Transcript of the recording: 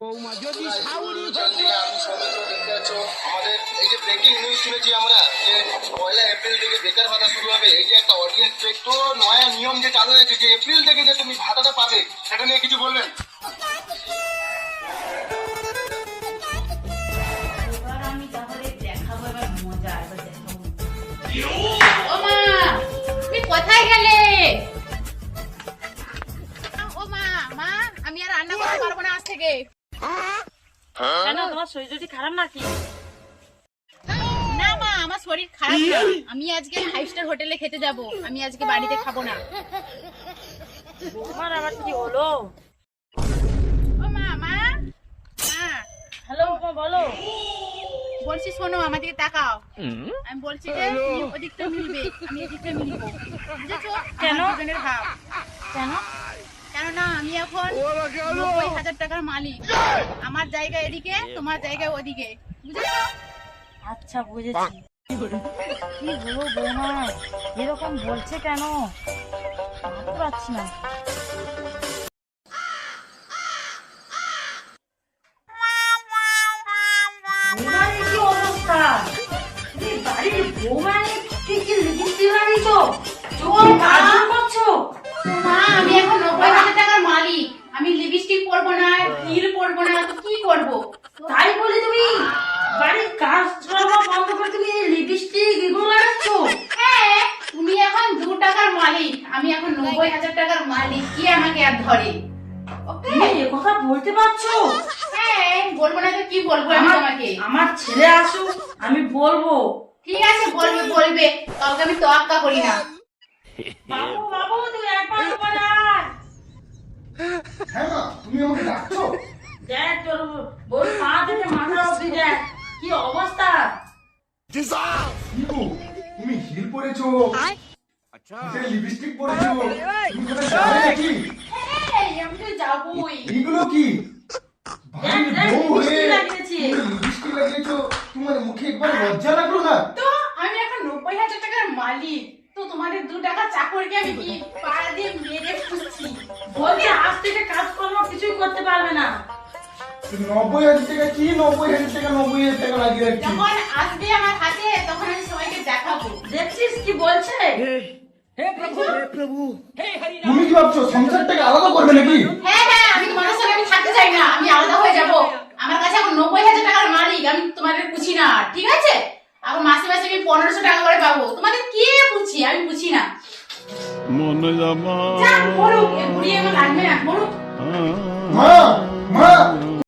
বৌমা যদি সাউরি আমি সমিত দেখতে পাচ্ছ আমাদের এই যে ব্রেকিং নিউজ শুনেছি আমরা যে 1 এপ্রিল থেকে বেকার ভাতা শুরু হবে। এই যে একটা অডিয়েন্স ব্রেক তো নয়া নিয়ম যে চালু হয়েছে যে এপ্রিল থেকে যে তুমি ভাতাটা পাবে, সেটা নিয়ে কিছু বলবেন? এবার আমি তাহলে দেখাবো, এবার মজা, এবার দেখাবো। ও মা, তুমি কোথায় গেলে? ও মা, মা আমি আর রান্না করতে পারবো না আজ থেকে। কেন, তোমার শরীর খারাপ নাকি? না মা, আমার শরীর খারাপ না, আমি আজকে 5 স্টার হোটেলে খেতে যাব, আমি আজকে বাড়িতে খাবো না। তোমার আবার কি হলো? ও মা, মা, মা, হ্যালো, বলো। বলছি শোনো, আমার দিকে তাকাও। আমি বলছি যে তুমি ওদিকটা মিলবে, আমি এদিকটা মিলবো, বুঝেছো? কেন? আমার দুজনের ভাব। কেন? কেননা আমি এখন 90,000 টাকার মালিক। আমার জায়গা এদিকে, তোমার জায়গা ওদিকে, বুঝেছো? আচ্ছা, বুঝেছি। কি হলো বৌমা, এরকম বলছে কেন? বুঝতে পারছি না। বৌমার কি অবস্থা? তুমি বাড়ির বৌমার কি কি লিপস্টিক লাগিয়েছো? চোখ কাজল করছো? মা, আমি এখন 90,000 টাকার মালিক, আমি লিপস্টিক পরবো না, হিল পরবো না, তো কি করবো? তাই বলে তুমি বাড়ির কাজ করা বন্ধ করে তুমি লিপস্টিক এগুলো লাগাচ্ছো? হ্যাঁ, তুমি এখন 2 টাকার মালিক, আমি এখন 90,000 টাকার মালিক, কি আমাকে আর ধরে? ওকে? তুমি এ কথা বলতে পারছো? হ্যাঁ, বলবো না তো কি বলবো আমি তোমাকে? আমার ছেলে আসুক, আমি বলবো। ঠিক আছে, বলবে বলবে, কাউকে আমি তোয়াক্কা করি না। বাবু বাবু, তুমি একবার উপরে আয়। হ্যাঁ মা, তুমি আমাকে ডাকছো? দেখ তোর বউ পা থেকে মাথা অব্দি দেখ কি অবস্থা। তুমি হিল পরেছো, লিপস্টিক পরেছো, তুমি কোথায় যাবে নাকি? এই, আমি তো যাবোই। এইগুলো কি? দেখ দেখ বউ হয়ে লিপস্টিক লাগিয়েছি। তুমি লিপস্টিক লাগিয়েছো, তোমার মুখে একবার লজ্জা লাগলো না? তো আমি এখন 90,000 টাকার মালিক, তো তোমাদের 2 টাকা চাকরকে আমি কি পাড়া দিয়ে মেরে খুঁজছি? বলছি আজ থেকে কাজকর্ম কিছুই করতে পারবে না। 90,000 টাকা কি 90,000 টাকা 90,000 টাকা লাগিয়ে রাখছি। যখন আসবে আমার হাতে, তখন আমি সবাইকে দেখাবো। দেখছিস কি বলছে? তুমি কি ভাবছো সংসারটাকে আলাদা করবে নাকি? হ্যাঁ হ্যাঁ, আমি তোমাদের সঙ্গে আমি থাকতে চাই না, আমি আলাদা হয়ে যাব। আমার কাছে এখন 90,000 টাকার মালিক, আমি তোমাদের পুছি না, ঠিক আছে? এখন মাসে মাসে আমি 1500 টাকা করে পাবো, তোমাদের কে পুছি? আমি পুছি না। মনে জামা যা, মরুক, এই বুড়ি আমার লাগবে না, মরুক। মা, মা